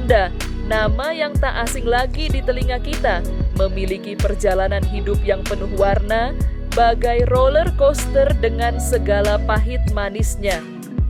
Marshanda, nama yang tak asing lagi di telinga kita, memiliki perjalanan hidup yang penuh warna, bagai roller coaster dengan segala pahit manisnya.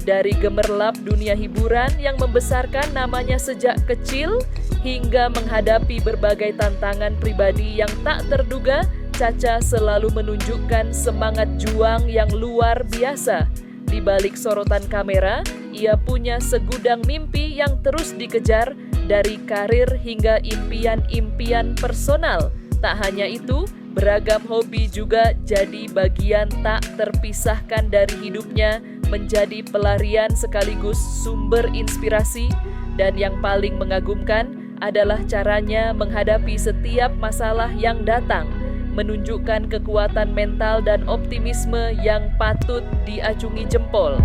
Dari gemerlap dunia hiburan yang membesarkan namanya sejak kecil, hingga menghadapi berbagai tantangan pribadi yang tak terduga, Cha-Cha selalu menunjukkan semangat juang yang luar biasa. Di balik sorotan kamera, ia punya segudang mimpi yang terus dikejar, dari karir hingga impian-impian personal. Tak hanya itu, beragam hobi juga jadi bagian tak terpisahkan dari hidupnya, menjadi pelarian sekaligus sumber inspirasi, dan yang paling mengagumkan adalah caranya menghadapi setiap masalah yang datang, menunjukkan kekuatan mental dan optimisme yang patut diacungi jempol.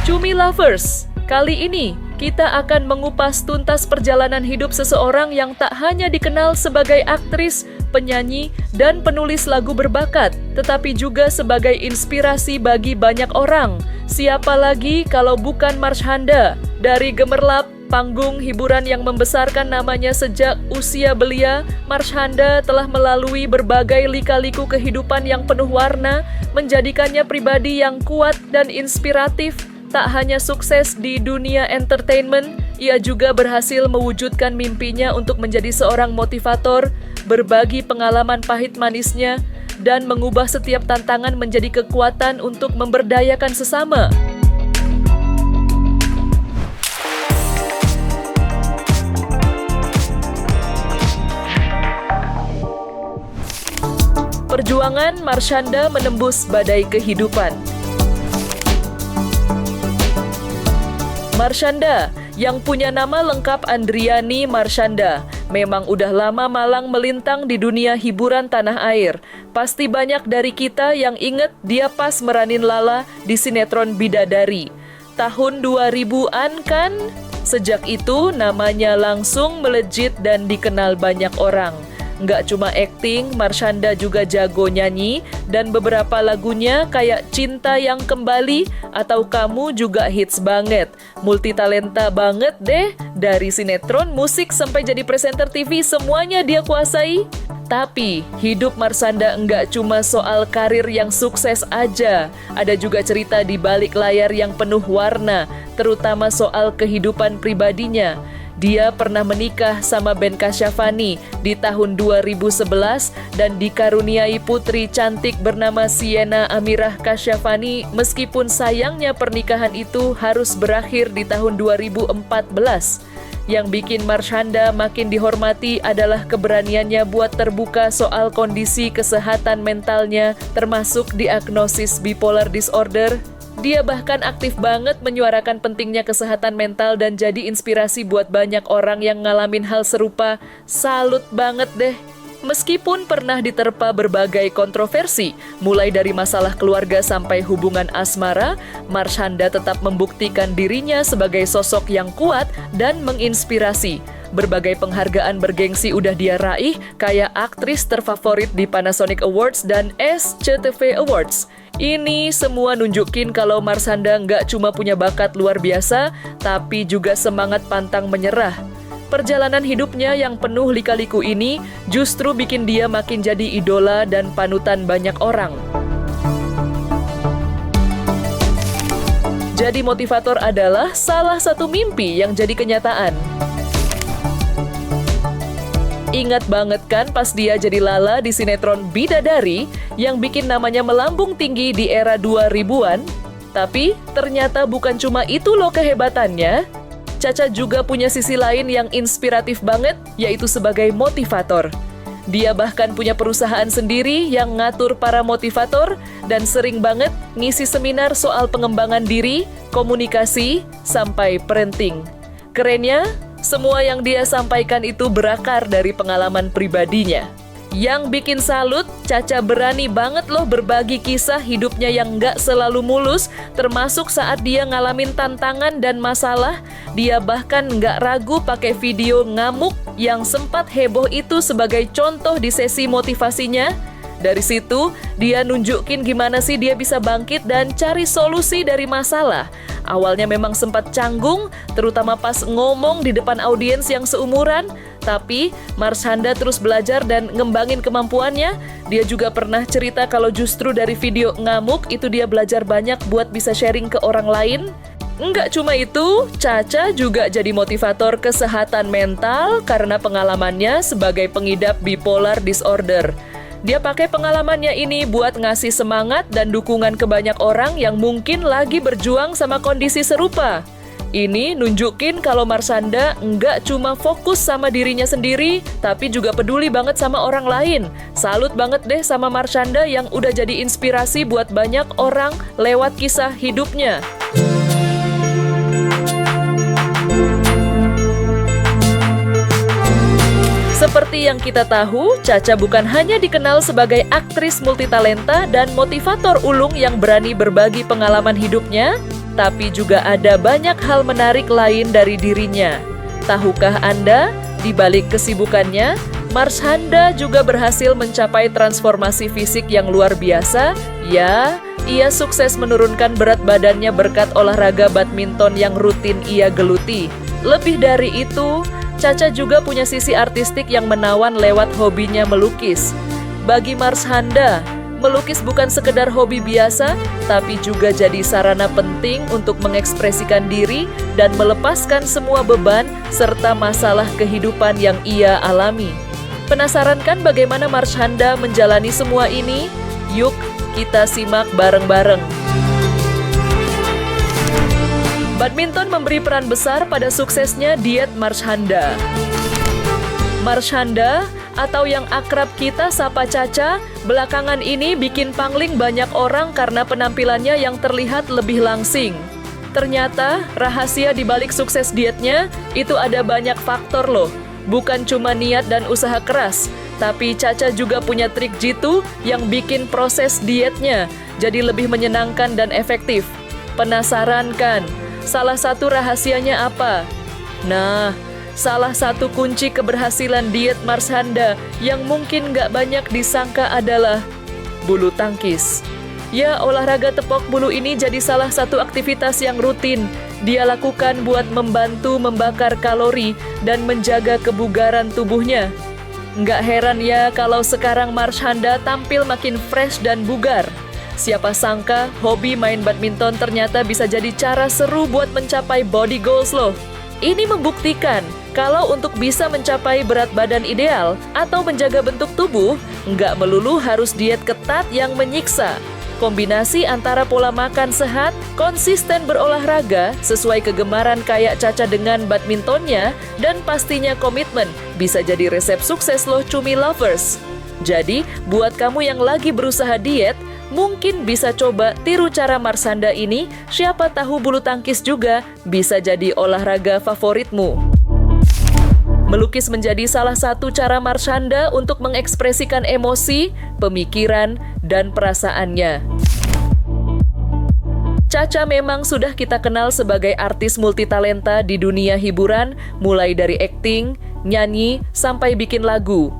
Cumi Lovers, kali ini kita akan mengupas tuntas perjalanan hidup seseorang yang tak hanya dikenal sebagai aktris, penyanyi, dan penulis lagu berbakat, tetapi juga sebagai inspirasi bagi banyak orang. Siapa lagi kalau bukan Marshanda? Dari gemerlap panggung hiburan yang membesarkan namanya sejak usia belia, Marshanda telah melalui berbagai lika-liku kehidupan yang penuh warna, menjadikannya pribadi yang kuat dan inspiratif. Tak hanya sukses di dunia entertainment, ia juga berhasil mewujudkan mimpinya untuk menjadi seorang motivator, berbagi pengalaman pahit manisnya, dan mengubah setiap tantangan menjadi kekuatan untuk memberdayakan sesama. Perjuangan Marshanda menembus badai kehidupan. Marshanda, yang punya nama lengkap Andriani Marshanda, memang udah lama malang melintang di dunia hiburan tanah air. Pasti banyak dari kita yang inget dia pas meranin Lala di sinetron Bidadari. Tahun 2000-an kan? Sejak itu namanya langsung melejit dan dikenal banyak orang. Nggak cuma akting, Marshanda juga jago nyanyi, dan beberapa lagunya kayak Cinta Yang Kembali atau Kamu juga hits banget. Multitalenta banget deh, dari sinetron, musik, sampai jadi presenter TV, semuanya dia kuasai. Tapi, hidup Marshanda nggak cuma soal karir yang sukses aja. Ada juga cerita di balik layar yang penuh warna, terutama soal kehidupan pribadinya. Dia pernah menikah sama Ben Kasyafani di tahun 2011 dan dikaruniai putri cantik bernama Sienna Amirah Kasyafani, meskipun sayangnya pernikahan itu harus berakhir di tahun 2014. Yang bikin Marshanda makin dihormati adalah keberaniannya buat terbuka soal kondisi kesehatan mentalnya, termasuk diagnosis bipolar disorder. Dia bahkan aktif banget menyuarakan pentingnya kesehatan mental dan jadi inspirasi buat banyak orang yang ngalamin hal serupa. Salut banget deh. Meskipun pernah diterpa berbagai kontroversi, mulai dari masalah keluarga sampai hubungan asmara, Marshanda tetap membuktikan dirinya sebagai sosok yang kuat dan menginspirasi. Berbagai penghargaan bergengsi udah dia raih, kayak aktris terfavorit di Panasonic Awards dan SCTV Awards. Ini semua nunjukin kalau Marshanda nggak cuma punya bakat luar biasa, tapi juga semangat pantang menyerah. Perjalanan hidupnya yang penuh lika-liku ini justru bikin dia makin jadi idola dan panutan banyak orang. Jadi motivator adalah salah satu mimpi yang jadi kenyataan. Ingat banget kan pas dia jadi Lala di sinetron Bidadari yang bikin namanya melambung tinggi di era 2000-an? Tapi ternyata bukan cuma itu loh kehebatannya. Cha-Cha juga punya sisi lain yang inspiratif banget, yaitu sebagai motivator. Dia bahkan punya perusahaan sendiri yang ngatur para motivator dan sering banget ngisi seminar soal pengembangan diri, komunikasi, sampai parenting. Kerennya, semua yang dia sampaikan itu berakar dari pengalaman pribadinya. Yang bikin salut, Cha-Cha berani banget loh berbagi kisah hidupnya yang nggak selalu mulus, termasuk saat dia ngalamin tantangan dan masalah. Dia bahkan nggak ragu pakai video ngamuk yang sempat heboh itu sebagai contoh di sesi motivasinya. Dari situ, dia nunjukin gimana sih dia bisa bangkit dan cari solusi dari masalah. Awalnya memang sempat canggung, terutama pas ngomong di depan audiens yang seumuran. Tapi Marshanda terus belajar dan ngembangin kemampuannya. Dia juga pernah cerita kalau justru dari video ngamuk itu dia belajar banyak buat bisa sharing ke orang lain. Enggak cuma itu, Cha-Cha juga jadi motivator kesehatan mental karena pengalamannya sebagai pengidap bipolar disorder. Dia pakai pengalamannya ini buat ngasih semangat dan dukungan ke banyak orang yang mungkin lagi berjuang sama kondisi serupa. Ini nunjukin kalau Marshanda nggak cuma fokus sama dirinya sendiri, tapi juga peduli banget sama orang lain. Salut banget deh sama Marshanda yang udah jadi inspirasi buat banyak orang lewat kisah hidupnya. Seperti yang kita tahu, Cha-Cha bukan hanya dikenal sebagai aktris multitalenta dan motivator ulung yang berani berbagi pengalaman hidupnya, tapi juga ada banyak hal menarik lain dari dirinya. Tahukah Anda, di balik kesibukannya, Marshanda juga berhasil mencapai transformasi fisik yang luar biasa. Ya, ia sukses menurunkan berat badannya berkat olahraga badminton yang rutin ia geluti. Lebih dari itu, Cha-Cha juga punya sisi artistik yang menawan lewat hobinya melukis. Bagi Marshanda, melukis bukan sekedar hobi biasa, tapi juga jadi sarana penting untuk mengekspresikan diri dan melepaskan semua beban serta masalah kehidupan yang ia alami. Penasaran kan bagaimana Marshanda menjalani semua ini? Yuk, kita simak bareng-bareng. Badminton memberi peran besar pada suksesnya diet Marshanda. Marshanda, atau yang akrab kita sapa Cha-Cha, belakangan ini bikin pangling banyak orang karena penampilannya yang terlihat lebih langsing. Ternyata, rahasia di balik sukses dietnya itu ada banyak faktor loh. Bukan cuma niat dan usaha keras, tapi Cha-Cha juga punya trik jitu yang bikin proses dietnya jadi lebih menyenangkan dan efektif. Penasaran kan? Salah satu rahasianya apa? Nah, salah satu kunci keberhasilan diet Marshanda yang mungkin gak banyak disangka adalah bulu tangkis. Ya, olahraga tepok bulu ini jadi salah satu aktivitas yang rutin dia lakukan buat membantu membakar kalori dan menjaga kebugaran tubuhnya. Nggak heran ya kalau sekarang Marshanda tampil makin fresh dan bugar. Siapa sangka hobi main badminton ternyata bisa jadi cara seru buat mencapai body goals loh. Ini membuktikan kalau untuk bisa mencapai berat badan ideal atau menjaga bentuk tubuh, nggak melulu harus diet ketat yang menyiksa. Kombinasi antara pola makan sehat, konsisten berolahraga sesuai kegemaran kayak Cha-Cha dengan badmintonnya, dan pastinya komitmen bisa jadi resep sukses loh Cumi Lovers. Jadi, buat kamu yang lagi berusaha diet, mungkin bisa coba tiru cara Marshanda ini, siapa tahu bulu tangkis juga bisa jadi olahraga favoritmu. Melukis menjadi salah satu cara Marshanda untuk mengekspresikan emosi, pemikiran, dan perasaannya. Cha-Cha memang sudah kita kenal sebagai artis multitalenta di dunia hiburan, mulai dari akting, nyanyi, sampai bikin lagu.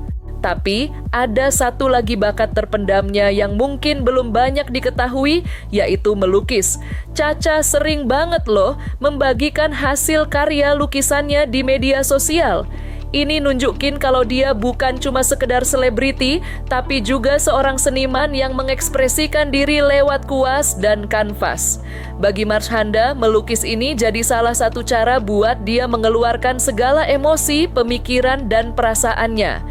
Tapi, ada satu lagi bakat terpendamnya yang mungkin belum banyak diketahui, yaitu melukis. Cha-Cha sering banget loh membagikan hasil karya lukisannya di media sosial. Ini nunjukin kalau dia bukan cuma sekedar selebriti, tapi juga seorang seniman yang mengekspresikan diri lewat kuas dan kanvas. Bagi Marshanda, melukis ini jadi salah satu cara buat dia mengeluarkan segala emosi, pemikiran, dan perasaannya.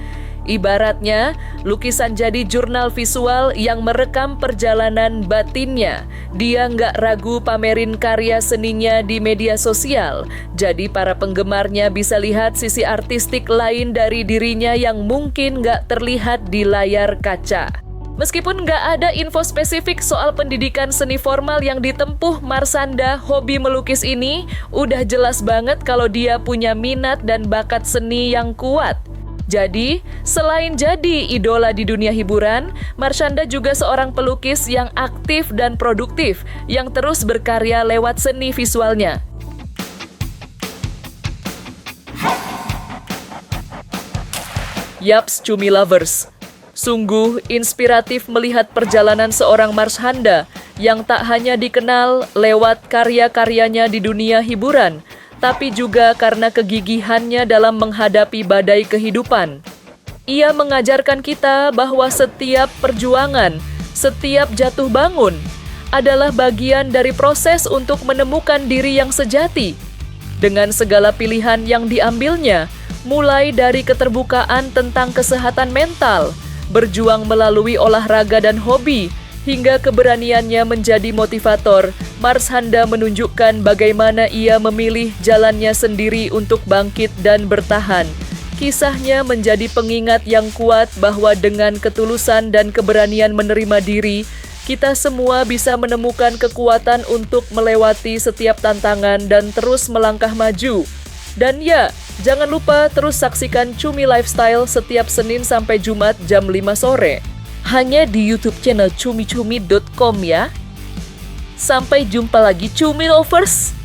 Ibaratnya, lukisan jadi jurnal visual yang merekam perjalanan batinnya. Dia nggak ragu pamerin karya seninya di media sosial. Jadi para penggemarnya bisa lihat sisi artistik lain dari dirinya yang mungkin nggak terlihat di layar kaca. Meskipun nggak ada info spesifik soal pendidikan seni formal yang ditempuh Marshanda, hobi melukis ini udah jelas banget kalau dia punya minat dan bakat seni yang kuat. Jadi, selain jadi idola di dunia hiburan, Marshanda juga seorang pelukis yang aktif dan produktif, yang terus berkarya lewat seni visualnya. Yaps, Cumi Lovers. Sungguh inspiratif melihat perjalanan seorang Marshanda yang tak hanya dikenal lewat karya-karyanya di dunia hiburan, tapi juga karena kegigihannya dalam menghadapi badai kehidupan. Ia mengajarkan kita bahwa setiap perjuangan, setiap jatuh bangun, adalah bagian dari proses untuk menemukan diri yang sejati. Dengan segala pilihan yang diambilnya, mulai dari keterbukaan tentang kesehatan mental, berjuang melalui olahraga dan hobi, hingga keberaniannya menjadi motivator, Marshanda menunjukkan bagaimana ia memilih jalannya sendiri untuk bangkit dan bertahan. Kisahnya menjadi pengingat yang kuat bahwa dengan ketulusan dan keberanian menerima diri, kita semua bisa menemukan kekuatan untuk melewati setiap tantangan dan terus melangkah maju. Dan ya, jangan lupa terus saksikan Cumi Lifestyle setiap Senin sampai Jumat jam 5 sore. Hanya di YouTube channel cumicumi.com ya. Sampai jumpa lagi Cumi Lovers!